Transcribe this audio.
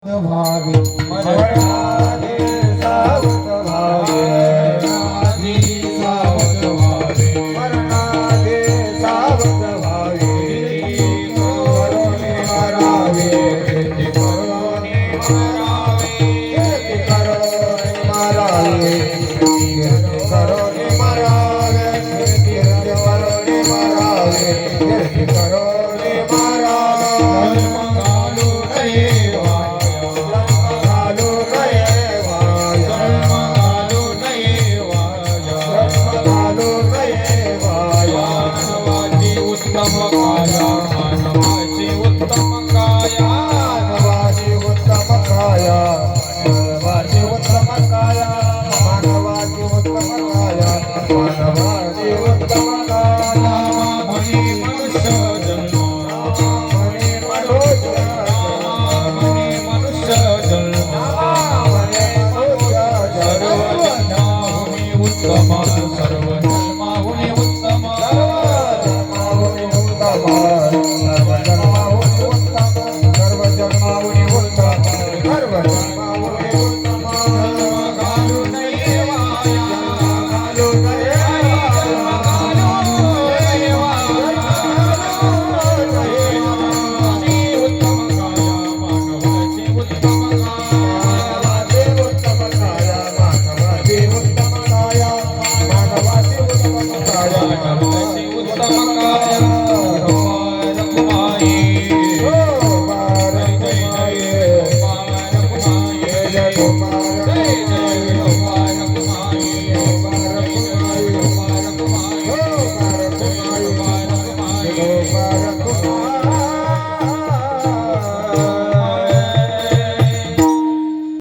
भावे मरणादे सावध भावे मरणादे सावध भावे मरणादे सावध भावे करोने मरावे करोने मरावे करोने मरावे करोने मरावे करोने मरावे मंगालो रे सर्व